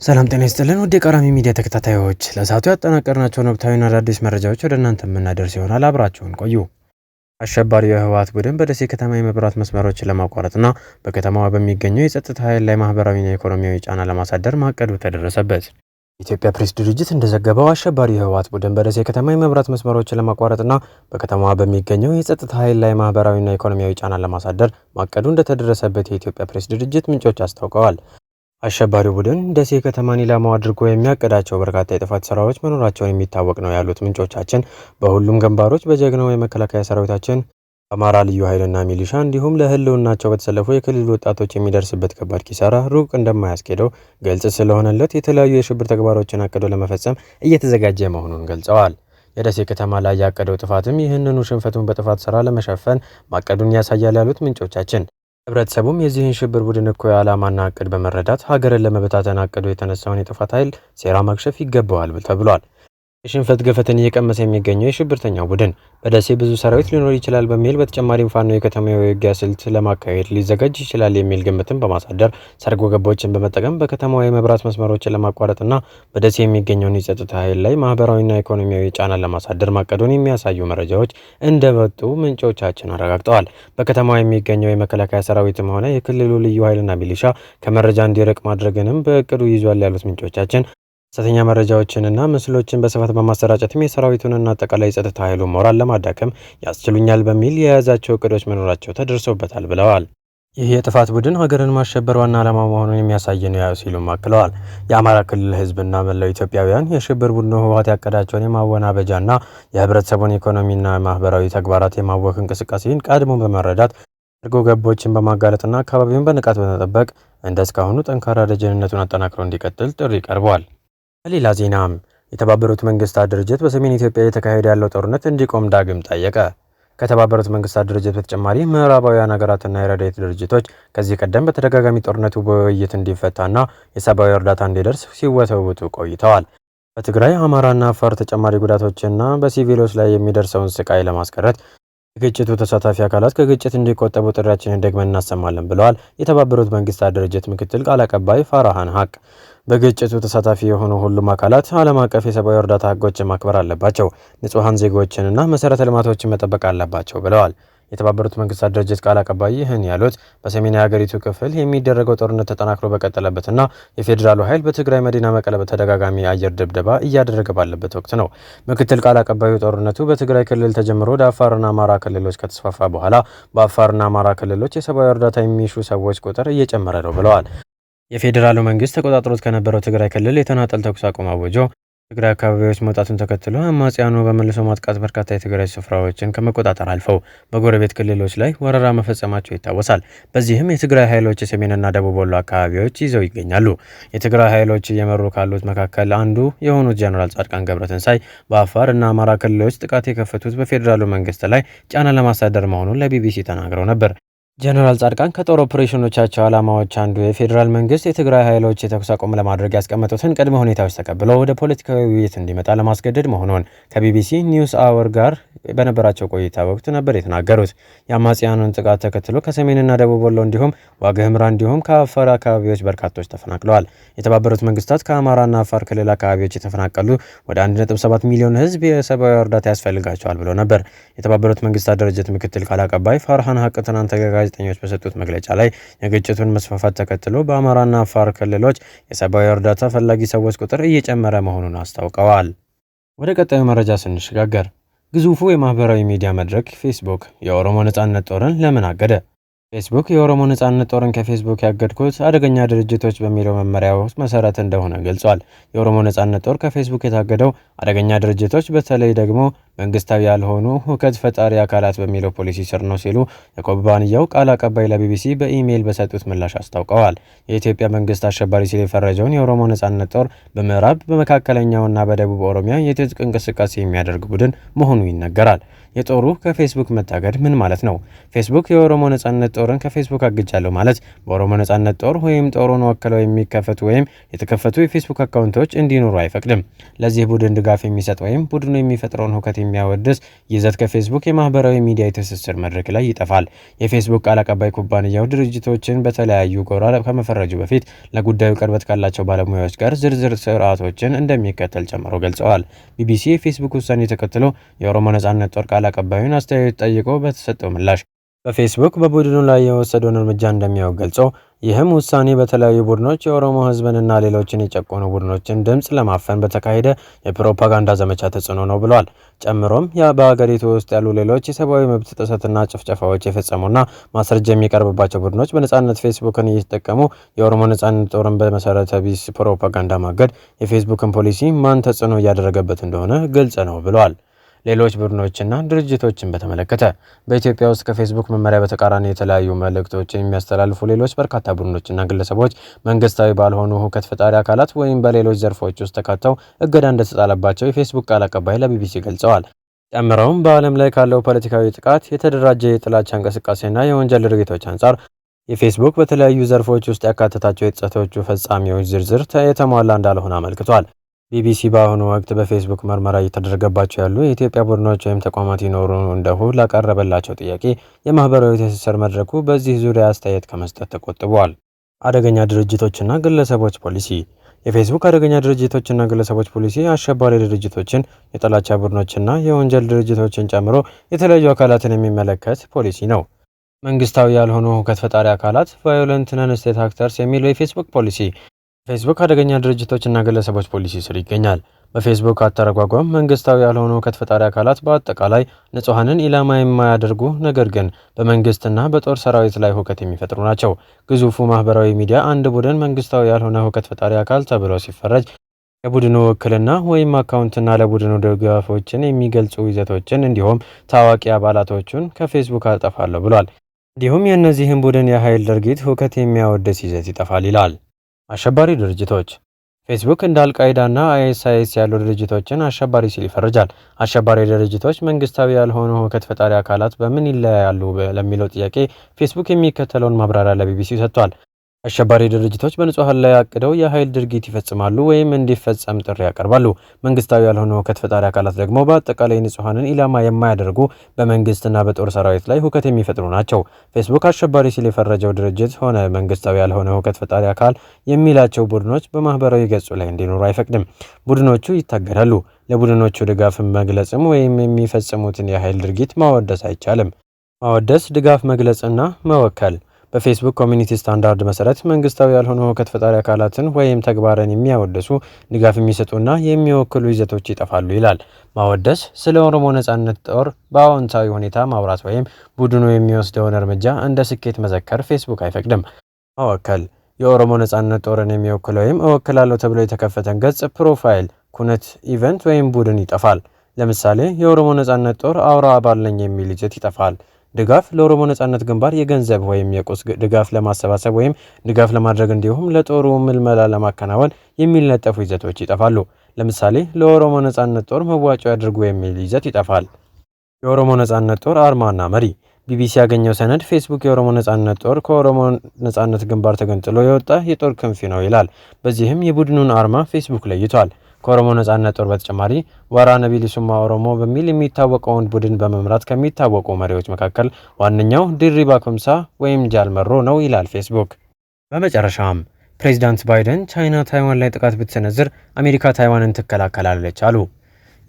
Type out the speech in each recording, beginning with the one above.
ሰላም ጤና ይስጥልን ውድ የቃራሚ ሚዲያ ተከታታዮች፣ ለሰዓቱ ያጠናቀርናቸውን ወቅታዊና አዳዲስ መረጃዎች ወደ እናንተ የምናደርስ ይሆናል። አብራችሁን ቆዩ። አሸባሪው የህወሓት ቡድን በደሴ ከተማ የመብራት መስመሮችን ለማቋረጥና በከተማዋ በሚገኘው የጸጥታ ኃይል ላይ ማህበራዊና ኢኮኖሚያዊ ጫና ለማሳደር ማቀዱ ተደረሰበት። የኢትዮጵያ ፕሬስ ድርጅት እንደዘገበው አሸባሪው የህወሓት ቡድን በደሴ ከተማ የመብራት መስመሮችን ለማቋረጥና በከተማዋ በሚገኘው የጸጥታ ኃይል ላይ ማህበራዊና ኢኮኖሚያዊ ጫና ለማሳደር ማቀዱ እንደተደረሰበት የኢትዮጵያ ፕሬስ ድርጅት ምንጮች አስታውቀዋል። አሸባሪው ቡድን ደሴ ከተማን ኢላማው አድርጎ የሚያቀዳቸው በርካታ የጥፋት ስራዎች መኖራቸውን የሚታወቅ ነው ያሉት ምንጮቻችን በሁሉም ግንባሮች በጀግናው የመከላከያ ሰራዊታችን፣ አማራ ልዩ ኃይልና ሚሊሻ እንዲሁም ለህልውናቸው በተሰለፉ የክልል ወጣቶች የሚደርስበት ከባድ ኪሳራ ሩቅ እንደማያስኬደው ግልጽ ስለሆነለት የተለያዩ የሽብር ተግባሮችን አቅዶ ለመፈጸም እየተዘጋጀ መሆኑን ገልጸዋል። የደሴ ከተማ ላይ ያቀደው ጥፋትም ይህንኑ ሽንፈቱን በጥፋት ስራ ለመሸፈን ማቀዱን ያሳያል ያሉት ምንጮቻችን ህብረተሰቡም የዚህን ሽብር ቡድን እኩይ ዓላማና እቅድ በመረዳት ሀገርን ለመበታተን አቅዶ የተነሳውን የጥፋት ኃይል ሴራ ማክሸፍ ይገባዋል ተብሏል። የሽንፈት ገፈትን እየቀመሰ የሚገኘው የሽብርተኛው ቡድን በደሴ ብዙ ሰራዊት ሊኖር ይችላል በሚል በተጨማሪም ፋኖ የከተማው የውጊያ ስልት ለማካሄድ ሊዘጋጅ ይችላል የሚል ግምትን በማሳደር ሰርጎ ገቦችን በመጠቀም በከተማዋ የመብራት መስመሮችን ለማቋረጥና በደሴ የሚገኘውን የጸጥታ ኃይል ላይ ማህበራዊና ኢኮኖሚያዊ ጫና ለማሳደር ማቀዱን የሚያሳዩ መረጃዎች እንደወጡ ምንጮቻችን አረጋግጠዋል። በከተማዋ የሚገኘው የመከላከያ ሰራዊትም ሆነ የክልሉ ልዩ ኃይልና ሚሊሻ ከመረጃ እንዲርቅ ማድረግንም በእቅዱ ይዟል ያሉት ምንጮቻችን ሐሰተኛ መረጃዎችንና ምስሎችን በስፋት በማሰራጨትም የሰራዊቱንና አጠቃላይ የጸጥታ ኃይሉን ሞራል ለማዳከም ያስችሉኛል በሚል የያዛቸው እቅዶች መኖራቸው ተደርሶበታል ብለዋል። ይህ የጥፋት ቡድን ሀገርን ማሸበር ዋና ዓላማ መሆኑን የሚያሳይ ነው ሲሉም አክለዋል። የአማራ ክልል ህዝብና መላው ኢትዮጵያውያን የሽብር ቡድኑ ህወሓት ያቀዳቸውን የማወናበጃና የህብረተሰቡን ኢኮኖሚና ማህበራዊ ተግባራት የማወክ እንቅስቃሴን ቀድሞ በመረዳት ሰርጎ ገቦችን በማጋለጥና አካባቢውን በንቃት በመጠበቅ እንደ እስካሁኑ ጠንካራ ደጀንነቱን አጠናክሮ እንዲቀጥል ጥሪ ቀርቧል። በሌላ ዜናም የተባበሩት መንግስታት ድርጅት በሰሜን ኢትዮጵያ እየተካሄደ ያለው ጦርነት እንዲቆም ዳግም ጠየቀ። ከተባበሩት መንግስታት ድርጅት በተጨማሪ ምዕራባውያን ሀገራትና የረድኤት ድርጅቶች ከዚህ ቀደም በተደጋጋሚ ጦርነቱ በውይይት እንዲፈታና የሰብአዊ እርዳታ እንዲደርስ ሲወተውቱ ቆይተዋል። በትግራይ፣ አማራና አፋር ተጨማሪ ጉዳቶችና በሲቪሎች ላይ የሚደርሰውን ስቃይ ለማስቀረት የግጭቱ ተሳታፊ አካላት ከግጭት እንዲቆጠቡ ጥሪያችንን ደግመን እናሰማለን ብለዋል የተባበሩት መንግስታት ድርጅት ምክትል ቃል አቀባይ ፋርሃን ሀቅ። በግጭቱ ተሳታፊ የሆኑ ሁሉም አካላት ዓለም አቀፍ የሰብአዊ እርዳታ ህጎችን ማክበር አለባቸው፣ ንጹሐን ዜጎችንና መሰረተ ልማቶችን መጠበቅ አለባቸው ብለዋል። የተባበሩት መንግስታት ድርጅት ቃል አቀባይ ይህን ያሉት በሰሜን የሀገሪቱ ክፍል የሚደረገው ጦርነት ተጠናክሮ በቀጠለበትና የፌዴራሉ ኃይል በትግራይ መዲና መቀለ በተደጋጋሚ አየር ድብደባ እያደረገ ባለበት ወቅት ነው። ምክትል ቃል አቀባዩ ጦርነቱ በትግራይ ክልል ተጀምሮ ወደ አፋርና አማራ ክልሎች ከተስፋፋ በኋላ በአፋርና አማራ ክልሎች የሰብአዊ እርዳታ የሚሹ ሰዎች ቁጥር እየጨመረ ነው ብለዋል። የፌዴራሉ መንግስት ተቆጣጥሮት ከነበረው ትግራይ ክልል የተናጠል ተኩስ አቁም አውጆ ትግራይ አካባቢዎች መውጣቱን ተከትሎ አማጽያኑ በመልሶ ማጥቃት በርካታ የትግራይ ስፍራዎችን ከመቆጣጠር አልፈው በጎረቤት ክልሎች ላይ ወረራ መፈጸማቸው ይታወሳል። በዚህም የትግራይ ኃይሎች የሰሜንና ደቡብ ወሎ አካባቢዎች ይዘው ይገኛሉ። የትግራይ ኃይሎች እየመሩ ካሉት መካከል አንዱ የሆኑት ጀነራል ጻድቃን ገብረትንሳይ በአፋር እና አማራ ክልሎች ጥቃት የከፈቱት በፌዴራሉ መንግስት ላይ ጫና ለማሳደር መሆኑን ለቢቢሲ ተናግረው ነበር። ጀነራል ጻድቃን ከጦር ኦፕሬሽኖቻቸው ዓላማዎች አንዱ የፌዴራል መንግስት የትግራይ ኃይሎች የተኩስ አቁም ለማድረግ ያስቀመጡትን ቅድመ ሁኔታዎች ተቀብለው ወደ ፖለቲካዊ ውይይት እንዲመጣ ለማስገደድ መሆኑን ከቢቢሲ ኒውስ አወር ጋር በነበራቸው ቆይታ ወቅት ነበር የተናገሩት። የአማጽያኑን ጥቃት ተከትሎ ከሰሜንና ደቡብ ወሎ እንዲሁም ዋግ ኽምራ እንዲሁም ከአፋር አካባቢዎች በርካቶች ተፈናቅለዋል። የተባበሩት መንግስታት ከአማራና አፋር ክልል አካባቢዎች የተፈናቀሉ ወደ 1.7 ሚሊዮን ህዝብ የሰብአዊ እርዳታ ያስፈልጋቸዋል ብሎ ነበር። የተባበሩት መንግስታት ድርጅት ምክትል ቃል አቀባይ ፋርሃን ሀቅ ትናንት ጋዜጠኞች በሰጡት መግለጫ ላይ የግጭቱን መስፋፋት ተከትሎ በአማራና አፋር ክልሎች የሰብአዊ እርዳታ ፈላጊ ሰዎች ቁጥር እየጨመረ መሆኑን አስታውቀዋል። ወደ ቀጣዩ መረጃ ስንሸጋገር ግዙፉ የማህበራዊ ሚዲያ መድረክ ፌስቡክ የኦሮሞ ነጻነት ጦርን ለምን አገደ? ፌስቡክ የኦሮሞ ነጻነት ጦርን ከፌስቡክ ያገድኩት አደገኛ ድርጅቶች በሚለው መመሪያው መሰረት እንደሆነ ገልጿል። የኦሮሞ ነጻነት ጦር ከፌስቡክ የታገደው አደገኛ ድርጅቶች በተለይ ደግሞ መንግስታዊ ያልሆኑ ሁከት ፈጣሪ አካላት በሚለው ፖሊሲ ስር ነው ሲሉ የኩባንያው ቃል አቀባይ ለቢቢሲ በኢሜይል በሰጡት ምላሽ አስታውቀዋል። የኢትዮጵያ መንግስት አሸባሪ ሲል የፈረጀውን የኦሮሞ ነጻነት ጦር በምዕራብ በመካከለኛውና በደቡብ ኦሮሚያ የትጥቅ እንቅስቃሴ የሚያደርግ ቡድን መሆኑ ይነገራል። የጦሩ ከፌስቡክ መታገድ ምን ማለት ነው? ፌስቡክ የኦሮሞ ነጻነት ጦርን ከፌስቡክ አግጃለሁ ማለት በኦሮሞ ነጻነት ጦር ወይም ጦሩን ወክለው የሚከፈቱ ወይም የተከፈቱ የፌስቡክ አካውንቶች እንዲኖሩ አይፈቅድም። ለዚህ ቡድን ድጋፍ የሚሰጥ ወይም ቡድኑ የሚፈጥረውን ሁከት የሚያወድስ ይዘት ከፌስቡክ የማህበራዊ ሚዲያ የትስስር መድረክ ላይ ይጠፋል። የፌስቡክ ቃል አቀባይ ኩባንያው ድርጅቶችን በተለያዩ ጎራ ከመፈረጁ በፊት ለጉዳዩ ቅርበት ካላቸው ባለሙያዎች ጋር ዝርዝር ስርዓቶችን እንደሚከተል ጨምሮ ገልጸዋል። ቢቢሲ የፌስቡክ ውሳኔ ተከትሎ የኦሮሞ ነጻነት ጦር ቃል አቀባዩን አስተያየት ጠይቆ በተሰጠው ምላሽ በፌስቡክ በቡድኑ ላይ የወሰደውን እርምጃ እንደሚያውቅ ገልጾ ይህም ውሳኔ በተለያዩ ቡድኖች የኦሮሞ ሕዝብንና ሌሎችን የጨቆኑ ቡድኖችን ድምፅ ለማፈን በተካሄደ የፕሮፓጋንዳ ዘመቻ ተጽዕኖ ነው ብሏል። ጨምሮም በሀገሪቱ ውስጥ ያሉ ሌሎች የሰብአዊ መብት ጥሰትና ጭፍጨፋዎች የፈጸሙና ማስረጃ የሚቀርብባቸው ቡድኖች በነጻነት ፌስቡክን እየተጠቀሙ የኦሮሞ ነጻነት ጦርን በመሰረተ ቢስ ፕሮፓጋንዳ ማገድ የፌስቡክን ፖሊሲ ማን ተጽዕኖ እያደረገበት እንደሆነ ግልጽ ነው ብሏል። ሌሎች ቡድኖችና ድርጅቶችን በተመለከተ በኢትዮጵያ ውስጥ ከፌስቡክ መመሪያ በተቃራኒ የተለያዩ መልእክቶችን የሚያስተላልፉ ሌሎች በርካታ ቡድኖችና ግለሰቦች መንግስታዊ ባልሆኑ ሁከት ፈጣሪ አካላት ወይም በሌሎች ዘርፎች ውስጥ ተካተው እገዳ እንደተጣለባቸው የፌስቡክ ቃል አቀባይ ለቢቢሲ ገልጸዋል። ጨምረውም በዓለም ላይ ካለው ፖለቲካዊ ጥቃት፣ የተደራጀ የጥላቻ እንቅስቃሴና የወንጀል ድርጊቶች አንጻር የፌስቡክ በተለያዩ ዘርፎች ውስጥ ያካተታቸው የጥሰቶቹ ፈጻሚዎች ዝርዝር የተሟላ እንዳልሆነ አመልክቷል። ቢቢሲ በአሁኑ ወቅት በፌስቡክ ምርመራ እየተደረገባቸው ያሉ የኢትዮጵያ ቡድኖች ወይም ተቋማት ይኖሩ እንደሁ ላቀረበላቸው ጥያቄ የማህበራዊ ትስስር መድረኩ በዚህ ዙሪያ አስተያየት ከመስጠት ተቆጥቧል። አደገኛ ድርጅቶችና ግለሰቦች ፖሊሲ የፌስቡክ አደገኛ ድርጅቶችና ግለሰቦች ፖሊሲ አሸባሪ ድርጅቶችን፣ የጥላቻ ቡድኖችና የወንጀል ድርጅቶችን ጨምሮ የተለያዩ አካላትን የሚመለከት ፖሊሲ ነው። መንግስታዊ ያልሆኑ ሁከት ፈጣሪ አካላት ቫዮለንት ነን ስቴት አክተርስ የሚለው የፌስቡክ ፖሊሲ ፌስቡክ አደገኛ ድርጅቶችና ግለሰቦች ፖሊሲ ስር ይገኛል። በፌስቡክ አተረጓጓም መንግስታዊ ያልሆኑ ሁከት ፈጣሪ አካላት በአጠቃላይ ንጹሐንን ኢላማ የማያደርጉ ነገር ግን በመንግስትና በጦር ሰራዊት ላይ ሁከት የሚፈጥሩ ናቸው። ግዙፉ ማህበራዊ ሚዲያ አንድ ቡድን መንግስታዊ ያልሆነ ሁከት ፈጣሪ አካል ተብሎ ሲፈረጅ የቡድኑ ውክልና ወይም አካውንትና ለቡድኑ ድጋፎችን የሚገልጹ ይዘቶችን እንዲሁም ታዋቂ አባላቶቹን ከፌስቡክ አጠፋለሁ ብሏል። እንዲሁም የእነዚህም ቡድን የኃይል ድርጊት ሁከት የሚያወድስ ይዘት ይጠፋል ይላል። አሸባሪ ድርጅቶች ፌስቡክ እንደ አልቃይዳና አይኤስአይኤስ ያሉ ድርጅቶችን አሸባሪ ሲል ይፈርጃል። አሸባሪ ድርጅቶች መንግስታዊ ያልሆኑ ሁከት ፈጣሪ አካላት በምን ይለያሉ ለሚለው ጥያቄ ፌስቡክ የሚከተለውን ማብራሪያ ለቢቢሲ ሰጥቷል። አሸባሪ ድርጅቶች በንጹሃን ላይ አቅደው የኃይል ድርጊት ይፈጽማሉ ወይም እንዲፈጸም ጥሪ ያቀርባሉ። መንግስታዊ ያልሆኑ ሁከት ፈጣሪ አካላት ደግሞ በአጠቃላይ ንጹሃንን ኢላማ የማያደርጉ በመንግስትና በጦር ሰራዊት ላይ ሁከት የሚፈጥሩ ናቸው። ፌስቡክ አሸባሪ ሲል የፈረጀው ድርጅት ሆነ መንግስታዊ ያልሆነ ሁከት ፈጣሪ አካል የሚላቸው ቡድኖች በማህበራዊ ገጹ ላይ እንዲኖሩ አይፈቅድም። ቡድኖቹ ይታገዳሉ። ለቡድኖቹ ድጋፍ መግለጽም ወይም የሚፈጽሙትን የኃይል ድርጊት ማወደስ አይቻልም። ማወደስ፣ ድጋፍ መግለጽና መወከል በፌስቡክ ኮሚኒቲ ስታንዳርድ መሰረት መንግስታዊ ያልሆኑ ሁከት ፈጣሪ አካላትን ወይም ተግባርን የሚያወድሱ ድጋፍ የሚሰጡና የሚወክሉ ይዘቶች ይጠፋሉ ይላል። ማወደስ ስለ ኦሮሞ ነጻነት ጦር በአዎንታዊ ሁኔታ ማውራት ወይም ቡድኑ የሚወስደውን እርምጃ እንደ ስኬት መዘከር ፌስቡክ አይፈቅድም። መወከል የኦሮሞ ነጻነት ጦርን የሚወክል ወይም እወክላለሁ ተብሎ የተከፈተን ገጽ ፕሮፋይል፣ ኩነት፣ ኢቨንት ወይም ቡድን ይጠፋል። ለምሳሌ የኦሮሞ ነጻነት ጦር አውራ አባል ነኝ የሚል ይዘት ይጠፋል። ድጋፍ ለኦሮሞ ነጻነት ግንባር የገንዘብ ወይም የቁስ ድጋፍ ለማሰባሰብ ወይም ድጋፍ ለማድረግ እንዲሁም ለጦሩ ምልመላ ለማከናወን የሚለጠፉ ይዘቶች ይጠፋሉ። ለምሳሌ ለኦሮሞ ነጻነት ጦር መዋጮ ያድርጉ የሚል ይዘት ይጠፋል። የኦሮሞ ነጻነት ጦር አርማና መሪ ቢቢሲ ያገኘው ሰነድ ፌስቡክ የኦሮሞ ነጻነት ጦር ከኦሮሞ ነጻነት ግንባር ተገንጥሎ የወጣ የጦር ክንፍ ነው ይላል። በዚህም የቡድኑን አርማ ፌስቡክ ለይቷል። ከኦሮሞ ነጻነት ጦር በተጨማሪ ወራነ ቢሊሱማ ኦሮሞ በሚል የሚታወቀውን ቡድን በመምራት ከሚታወቁ መሪዎች መካከል ዋነኛው ድሪባ ኩምሳ ወይም ጃል መሮ ነው ይላል ፌስቡክ። በመጨረሻም ፕሬዚዳንት ባይደን ቻይና ታይዋን ላይ ጥቃት ብትሰነዝር አሜሪካ ታይዋንን ትከላከላለች አሉ።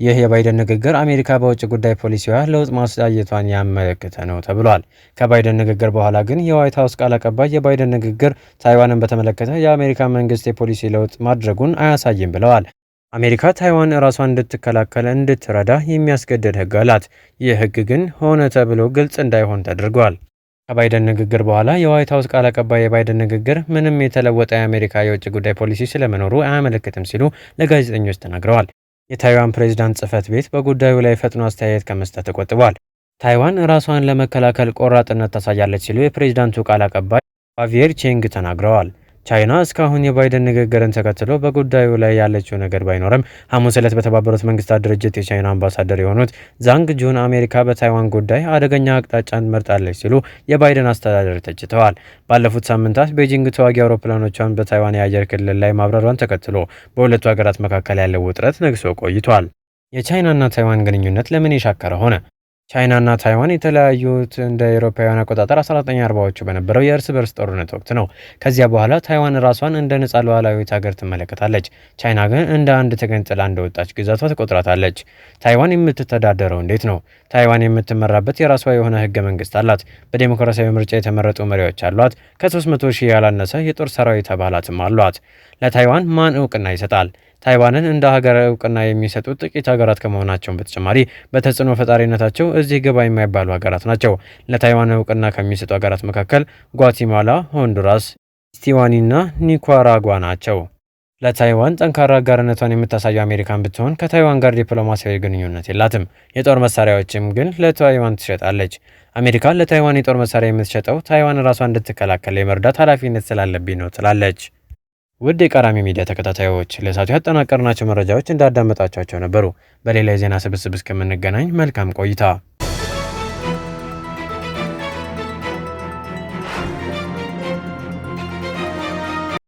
ይህ የባይደን ንግግር አሜሪካ በውጭ ጉዳይ ፖሊሲዋ ለውጥ ማሳየቷን ያመለከተ ነው ተብሏል። ከባይደን ንግግር በኋላ ግን የዋይት ሀውስ ቃል አቀባይ የባይደን ንግግር ታይዋንን በተመለከተ የአሜሪካ መንግስት የፖሊሲ ለውጥ ማድረጉን አያሳይም ብለዋል። አሜሪካ ታይዋን ራሷን እንድትከላከል እንድትረዳ የሚያስገድድ ህግ አላት። ይህ ህግ ግን ሆነ ተብሎ ግልጽ እንዳይሆን ተደርጓል። ከባይደን ንግግር በኋላ የዋይት ሀውስ ቃል አቀባይ የባይደን ንግግር ምንም የተለወጠ የአሜሪካ የውጭ ጉዳይ ፖሊሲ ስለመኖሩ አያመለክትም ሲሉ ለጋዜጠኞች ተናግረዋል። የታይዋን ፕሬዝዳንት ጽህፈት ቤት በጉዳዩ ላይ ፈጥኖ አስተያየት ከመስጠት ተቆጥቧል። ታይዋን ራሷን ለመከላከል ቆራጥነት ታሳያለች ሲሉ የፕሬዝዳንቱ ቃል አቀባይ ፋቪየር ቼንግ ተናግረዋል። ቻይና እስካሁን የባይደን ንግግርን ተከትሎ በጉዳዩ ላይ ያለችው ነገር ባይኖርም ሐሙስ ዕለት በተባበሩት መንግስታት ድርጅት የቻይና አምባሳደር የሆኑት ዛንግ ጁን አሜሪካ በታይዋን ጉዳይ አደገኛ አቅጣጫን መርጣለች ሲሉ የባይደን አስተዳደር ተችተዋል። ባለፉት ሳምንታት ቤጂንግ ተዋጊ አውሮፕላኖቿን በታይዋን የአየር ክልል ላይ ማብረሯን ተከትሎ በሁለቱ ሀገራት መካከል ያለው ውጥረት ነግሶ ቆይቷል። የቻይናና ታይዋን ግንኙነት ለምን የሻከረ ሆነ? ቻይናና ታይዋን የተለያዩት እንደ አውሮፓውያን አቆጣጠር 1940ዎቹ በነበረው የእርስ በርስ ጦርነት ወቅት ነው። ከዚያ በኋላ ታይዋን ራሷን እንደ ነጻ ሉዓላዊት ሀገር ትመለከታለች። ቻይና ግን እንደ አንድ ተገንጥላ እንደወጣች ግዛቷ ትቆጥራታለች። ታይዋን የምትተዳደረው እንዴት ነው? ታይዋን የምትመራበት የራሷ የሆነ ህገ መንግስት አላት። በዴሞክራሲያዊ ምርጫ የተመረጡ መሪዎች አሏት። ከ300 ሺህ ያላነሰ የጦር ሰራዊት አባላትም አሏት። ለታይዋን ማን እውቅና ይሰጣል? ታይዋንን እንደ ሀገር እውቅና የሚሰጡት ጥቂት ሀገራት ከመሆናቸውን በተጨማሪ በተጽዕኖ ፈጣሪነታቸው እዚህ ግባ የማይባሉ ሀገራት ናቸው። ለታይዋን እውቅና ከሚሰጡ ሀገራት መካከል ጓቲማላ፣ ሆንዱራስ፣ ኢስቲዋኒና ኒካራጓ ናቸው። ለታይዋን ጠንካራ አጋርነቷን የምታሳየው አሜሪካን ብትሆን ከታይዋን ጋር ዲፕሎማሲያዊ ግንኙነት የላትም። የጦር መሳሪያዎችም ግን ለታይዋን ትሸጣለች። አሜሪካ ለታይዋን የጦር መሳሪያ የምትሸጠው ታይዋን ራሷን እንድትከላከል የመርዳት ኃላፊነት ስላለብኝ ነው ትላለች። ውድ የቃራሚ ሚዲያ ተከታታዮች ለሰዓቱ ያጠናቀርናቸው መረጃዎች እንዳዳመጣችኋቸው ነበሩ። በሌላ የዜና ስብስብ እስከምንገናኝ መልካም ቆይታ